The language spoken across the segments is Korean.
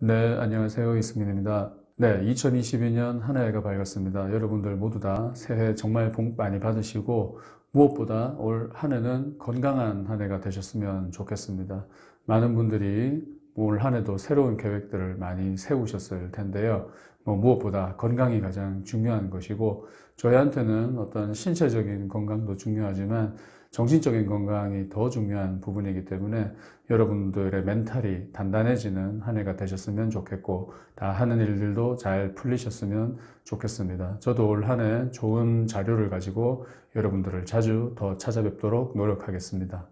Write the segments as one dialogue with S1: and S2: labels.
S1: 네, 안녕하세요. 이승민입니다. 네, 2022년 한 해가 밝았습니다. 여러분들 모두 다 새해 정말 복 많이 받으시고 무엇보다 올 한 해는 건강한 한 해가 되셨으면 좋겠습니다. 많은 분들이 올 한 해도 새로운 계획들을 많이 세우셨을 텐데요. 무엇보다 건강이 가장 중요한 것이고 저희한테는 어떤 신체적인 건강도 중요하지만 정신적인 건강이 더 중요한 부분이기 때문에 여러분들의 멘탈이 단단해지는 한 해가 되셨으면 좋겠고 다 하는 일들도 잘 풀리셨으면 좋겠습니다. 저도 올 한 해 좋은 자료를 가지고 여러분들을 자주 더 찾아뵙도록 노력하겠습니다.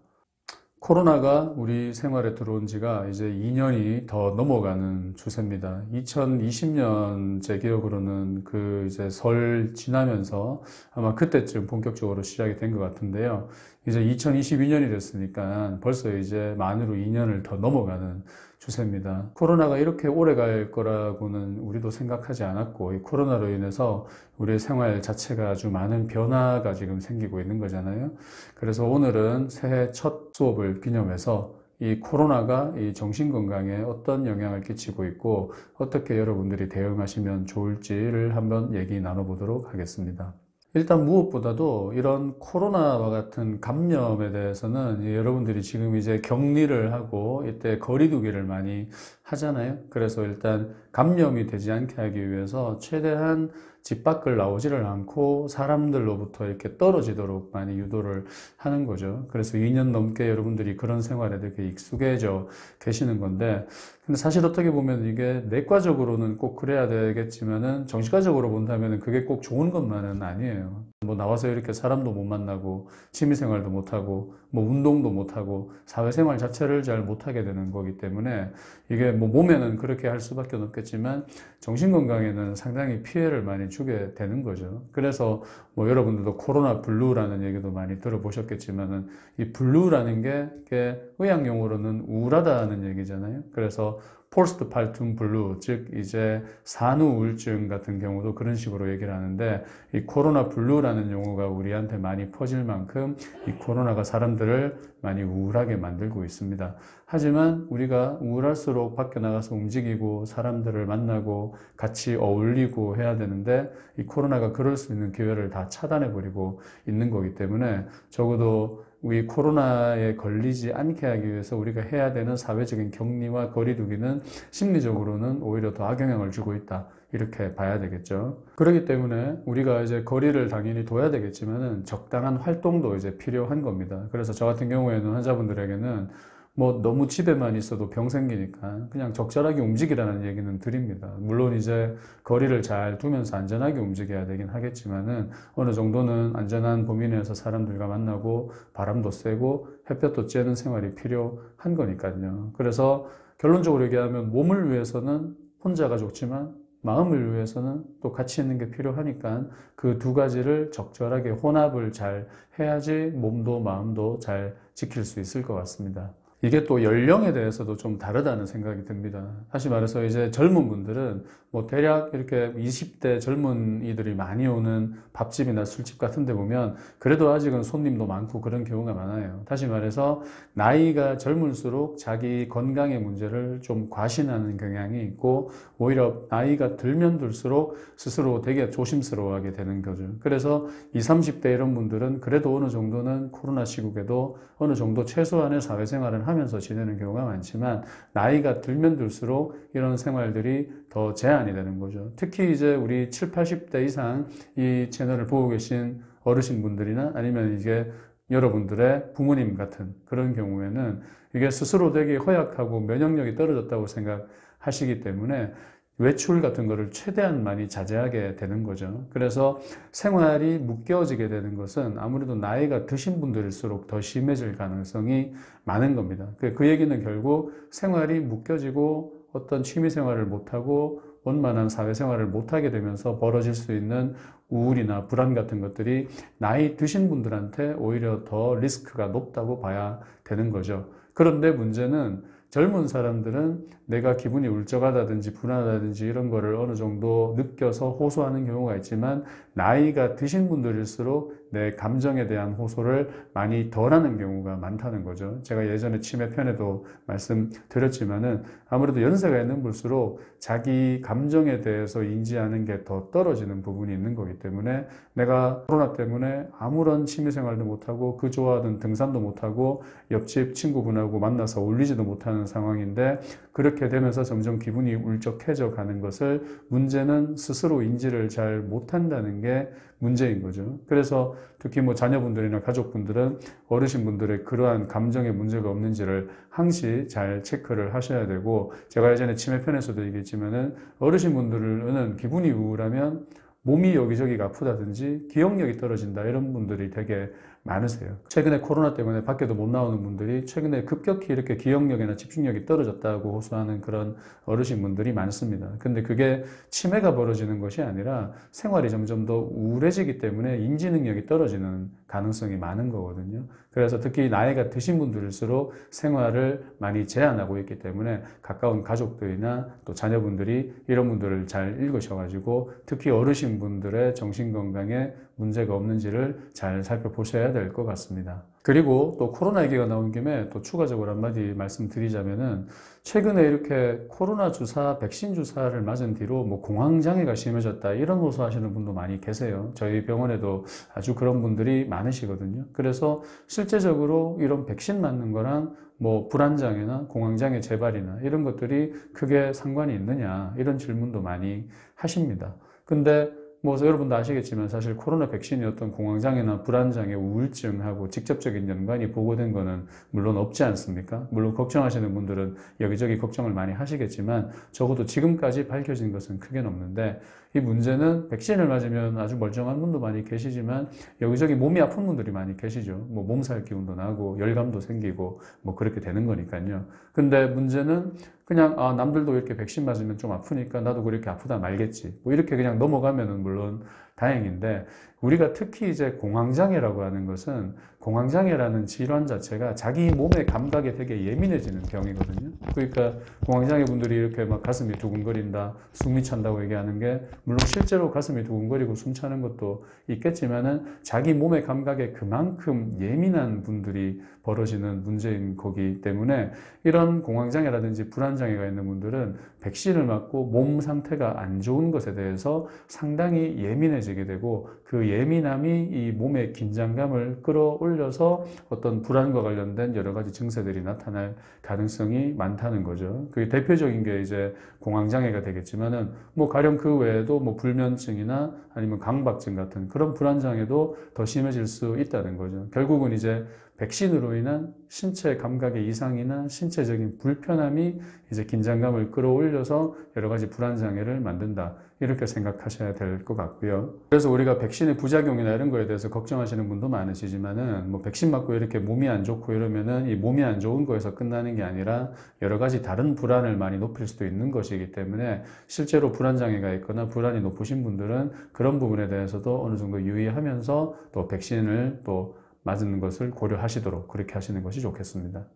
S1: 코로나가 우리 생활에 들어온 지가 이제 2년이 더 넘어가는 추세입니다. 2020년 제 기억으로는 그 이제 설 지나면서 아마 그때쯤 본격적으로 시작이 된 것 같은데요. 이제 2022년이 됐으니까 벌써 이제 만으로 2년을 더 넘어가는 추세입니다. 코로나가 이렇게 오래 갈 거라고는 우리도 생각하지 않았고, 이 코로나로 인해서 우리의 생활 자체가 아주 많은 변화가 지금 생기고 있는 거잖아요. 그래서 오늘은 새해 첫 수업을 기념해서 이 코로나가 이 정신건강에 어떤 영향을 끼치고 있고 어떻게 여러분들이 대응하시면 좋을지를 한번 얘기 나눠보도록 하겠습니다. 일단 무엇보다도 이런 코로나와 같은 감염에 대해서는 여러분들이 지금 이제 격리를 하고 이때 거리 두기를 많이 하잖아요. 그래서 일단 감염이 되지 않게 하기 위해서 최대한 집 밖을 나오지를 않고 사람들로부터 이렇게 떨어지도록 많이 유도를 하는 거죠. 그래서 2년 넘게 여러분들이 그런 생활에 되게 익숙해져 계시는 건데, 근데 사실 어떻게 보면 이게 내과적으로는 꼭 그래야 되겠지만은 정신과적으로 본다면은 그게 꼭 좋은 것만은 아니에요. 나와서 이렇게 사람도 못 만나고 취미생활도 못하고 운동도 못하고 사회생활 자체를 잘 못하게 되는 거기 때문에 이게 몸에는 그렇게 할 수밖에 없겠지만 정신건강에는 상당히 피해를 많이 주게 되는 거죠. 그래서 여러분들도 코로나 블루라는 얘기도 많이 들어보셨겠지만은 이 블루라는 게 이게 의학용어로는 우울하다는 얘기잖아요. 그래서 포스트팔툼 블루, 즉 이제 산후 우울증 같은 경우도 그런 식으로 얘기를 하는데 이 코로나 블루라는 용어가 우리한테 많이 퍼질 만큼 이 코로나가 사람들을 많이 우울하게 만들고 있습니다. 하지만 우리가 우울할수록 밖에 나가서 움직이고 사람들을 만나고 같이 어울리고 해야 되는데 이 코로나가 그럴 수 있는 기회를 다 차단해버리고 있는 거기 때문에 적어도 우리 코로나에 걸리지 않게 하기 위해서 우리가 해야 되는 사회적인 격리와 거리두기는 심리적으로는 오히려 더 악영향을 주고 있다. 이렇게 봐야 되겠죠. 그렇기 때문에 우리가 이제 거리를 당연히 둬야 되겠지만은 적당한 활동도 이제 필요한 겁니다. 그래서 저 같은 경우에는 환자분들에게는 너무 집에만 있어도 병 생기니까 그냥 적절하게 움직이라는 얘기는 드립니다. 물론 이제 거리를 잘 두면서 안전하게 움직여야 되긴 하겠지만은 어느 정도는 안전한 범위 내에서 사람들과 만나고 바람도 쐬고 햇볕도 쬐는 생활이 필요한 거니까요. 그래서 결론적으로 얘기하면 몸을 위해서는 혼자가 좋지만 마음을 위해서는 또 같이 있는 게 필요하니까 그 두 가지를 적절하게 혼합을 잘 해야지 몸도 마음도 잘 지킬 수 있을 것 같습니다. 이게 또 연령에 대해서도 좀 다르다는 생각이 듭니다. 다시 말해서 이제 젊은 분들은 대략 이렇게 20대 젊은이들이 많이 오는 밥집이나 술집 같은 데 보면 그래도 아직은 손님도 많고 그런 경우가 많아요. 다시 말해서 나이가 젊을수록 자기 건강의 문제를 좀 과신하는 경향이 있고 오히려 나이가 들면 들수록 스스로 되게 조심스러워하게 되는 거죠. 그래서 20, 30대 이런 분들은 그래도 어느 정도는 코로나 시국에도 어느 정도 최소한의 사회생활을 하면서 지내는 경우가 많지만 나이가 들면 들수록 이런 생활들이 더 제한이 되는 거죠. 특히 이제 우리 7, 80대 이상 이 채널을 보고 계신 어르신분들이나 아니면 이게 여러분들의 부모님 같은 그런 경우에는 이게 스스로 되게 허약하고 면역력이 떨어졌다고 생각하시기 때문에 외출 같은 거를 최대한 많이 자제하게 되는 거죠. 그래서 생활이 묶여지게 되는 것은 아무래도 나이가 드신 분들일수록 더 심해질 가능성이 많은 겁니다. 그 얘기는 결국 생활이 묶여지고 어떤 취미 생활을 못하고 원만한 사회생활을 못하게 되면서 벌어질 수 있는 우울이나 불안 같은 것들이 나이 드신 분들한테 오히려 더 리스크가 높다고 봐야 되는 거죠. 그런데 문제는 젊은 사람들은 내가 기분이 울적하다든지 불안하다든지 이런 거를 어느 정도 느껴서 호소하는 경우가 있지만 나이가 드신 분들일수록 내 감정에 대한 호소를 많이 덜하는 경우가 많다는 거죠. 제가 예전에 치매 편에도 말씀드렸지만은 아무래도 연세가 있는 분일수록 자기 감정에 대해서 인지하는 게 더 떨어지는 부분이 있는 거기 때문에 내가 코로나 때문에 아무런 취미생활도 못하고 그 좋아하던 등산도 못하고 옆집 친구분하고 만나서 어울리지도 못하는 상황인데 그렇게 되면서 점점 기분이 울적해져 가는 것을 문제는 스스로 인지를 잘 못한다는 게 문제인 거죠. 그래서 특히 뭐 자녀분들이나 가족분들은 어르신분들의 그러한 감정에 문제가 없는지를 항시 잘 체크를 하셔야 되고 제가 예전에 치매 편에서도 얘기했지만은 어르신분들은 기분이 우울하면 몸이 여기저기가 아프다든지 기억력이 떨어진다 이런 분들이 되게 많으세요. 최근에 코로나 때문에 밖에도 못 나오는 분들이 최근에 급격히 이렇게 기억력이나 집중력이 떨어졌다고 호소하는 그런 어르신분들이 많습니다. 근데 그게 치매가 벌어지는 것이 아니라 생활이 점점 더 우울해지기 때문에 인지 능력이 떨어지는 가능성이 많은 거거든요. 그래서 특히 나이가 드신 분들일수록 생활을 많이 제한하고 있기 때문에 가까운 가족들이나 또 자녀분들이 이런 분들을 잘 읽으셔가지고 특히 어르신분들의 정신건강에 문제가 없는지를 잘 살펴보셔야 될 것 같습니다. 그리고 또 코로나 얘기가 나온 김에 또 추가적으로 한마디 말씀드리자면은 최근에 이렇게 코로나 주사, 백신 주사를 맞은 뒤로 뭐 공황장애가 심해졌다 이런 호소하시는 분도 많이 계세요. 저희 병원에도 아주 그런 분들이 많으시거든요. 그래서 실제적으로 이런 백신 맞는 거랑 뭐 불안장애나 공황장애 재발이나 이런 것들이 크게 상관이 있느냐 이런 질문도 많이 하십니다. 근데 뭐 여러분도 아시겠지만 사실 코로나 백신이 어떤 공황장애나 불안장애, 우울증하고 직접적인 연관이 보고된 거는 물론 없지 않습니까? 물론 걱정하시는 분들은 여기저기 걱정을 많이 하시겠지만 적어도 지금까지 밝혀진 것은 크게는 없는데 이 문제는 백신을 맞으면 아주 멀쩡한 분도 많이 계시지만 여기저기 몸이 아픈 분들이 많이 계시죠. 뭐 몸살 기운도 나고 열감도 생기고 뭐 그렇게 되는 거니까요. 근데 문제는 그냥 남들도 이렇게 백신 맞으면 좀 아프니까 나도 그렇게 아프다 말겠지. 뭐 이렇게 그냥 넘어가면은 물론 다행인데 우리가 특히 이제 공황장애라고 하는 것은 공황장애라는 질환 자체가 자기 몸의 감각에 되게 예민해지는 병이거든요. 그러니까 공황장애 분들이 이렇게 막 가슴이 두근거린다, 숨이 찬다고 얘기하는 게 물론 실제로 가슴이 두근거리고 숨 차는 것도 있겠지만은 자기 몸의 감각에 그만큼 예민한 분들이 벌어지는 문제인 거기 때문에 이런 공황장애라든지 불안장애가 있는 분들은 백신을 맞고 몸 상태가 안 좋은 것에 대해서 상당히 예민해지게 되고 그 예민함이 이 몸의 긴장감을 끌어올려서 어떤 불안과 관련된 여러 가지 증세들이 나타날 가능성이 많다는 거죠. 그 대표적인 게 이제 공황장애가 되겠지만은 뭐 가령 그 외에도 뭐 불면증이나 아니면 강박증 같은 그런 불안장애도 더 심해질 수 있다는 거죠. 결국은 이제 백신으로 인한 신체 감각의 이상이나 신체적인 불편함이 이제 긴장감을 끌어올려서 여러 가지 불안장애를 만든다. 이렇게 생각하셔야 될 것 같고요. 그래서 우리가 백신의 부작용이나 이런 거에 대해서 걱정하시는 분도 많으시지만은 뭐 백신 맞고 이렇게 몸이 안 좋고 이러면은 이 몸이 안 좋은 거에서 끝나는 게 아니라 여러 가지 다른 불안을 많이 높일 수도 있는 것이기 때문에 실제로 불안장애가 있거나 불안이 높으신 분들은 그런 부분에 대해서도 어느 정도 유의하면서 또 백신을 또 맞는 것을 고려하시도록 그렇게 하시는 것이 좋겠습니다.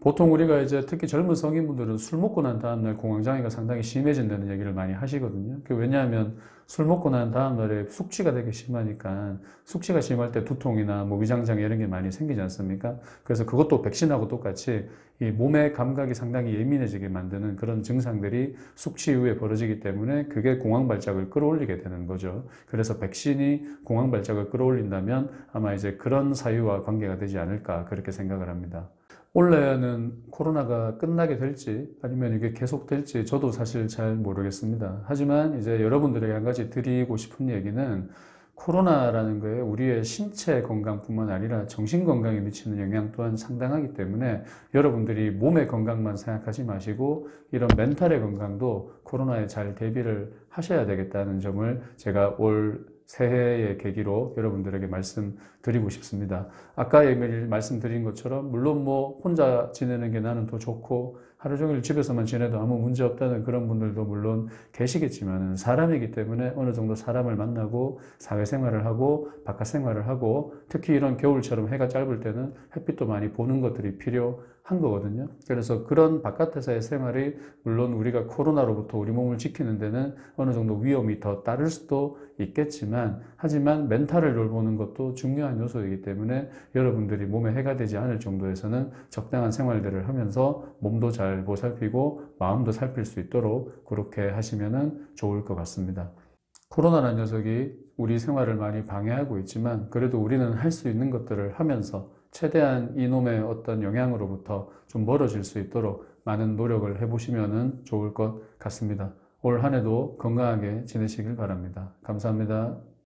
S1: 보통 우리가 이제 특히 젊은 성인분들은 술 먹고 난 다음날 공황장애가 상당히 심해진다는 얘기를 많이 하시거든요. 왜냐하면 술 먹고 난 다음날에 숙취가 되게 심하니까 숙취가 심할 때 두통이나 뭐 위장장애 이런 게 많이 생기지 않습니까? 그래서 그것도 백신하고 똑같이 이 몸의 감각이 상당히 예민해지게 만드는 그런 증상들이 숙취 이후에 벌어지기 때문에 그게 공황 발작을 끌어올리게 되는 거죠. 그래서 백신이 공황 발작을 끌어올린다면 아마 이제 그런 사유와 관계가 되지 않을까 그렇게 생각을 합니다. 올해는 코로나가 끝나게 될지 아니면 이게 계속될지 저도 사실 잘 모르겠습니다. 하지만 이제 여러분들에게 한 가지 드리고 싶은 얘기는 코로나라는 거에 우리의 신체 건강뿐만 아니라 정신 건강에 미치는 영향 또한 상당하기 때문에 여러분들이 몸의 건강만 생각하지 마시고 이런 멘탈의 건강도 코로나에 잘 대비를 하셔야 되겠다는 점을 제가 올 새해의 계기로 여러분들에게 말씀드리고 싶습니다. 아까 말씀드린 것처럼 물론 뭐 혼자 지내는 게 나는 더 좋고 하루 종일 집에서만 지내도 아무 문제 없다는 그런 분들도 물론 계시겠지만 사람이기 때문에 어느 정도 사람을 만나고 사회생활을 하고 바깥 생활을 하고 특히 이런 겨울처럼 해가 짧을 때는 햇빛도 많이 보는 것들이 필요합니다. 한 거거든요. 그래서 그런 바깥에서의 생활이 물론 우리가 코로나로부터 우리 몸을 지키는 데는 어느 정도 위험이 더 따를 수도 있겠지만, 하지만 멘탈을 돌보는 것도 중요한 요소이기 때문에 여러분들이 몸에 해가 되지 않을 정도에서는 적당한 생활들을 하면서 몸도 잘 보살피고 마음도 살필 수 있도록 그렇게 하시면 좋을 것 같습니다. 코로나라는 녀석이 우리 생활을 많이 방해하고 있지만, 그래도 우리는 할 수 있는 것들을 하면서 최대한 이놈의 어떤 영향으로부터 좀 멀어질 수 있도록 많은 노력을 해보시면 좋을 것 같습니다. 올 한 해도 건강하게 지내시길 바랍니다. 감사합니다.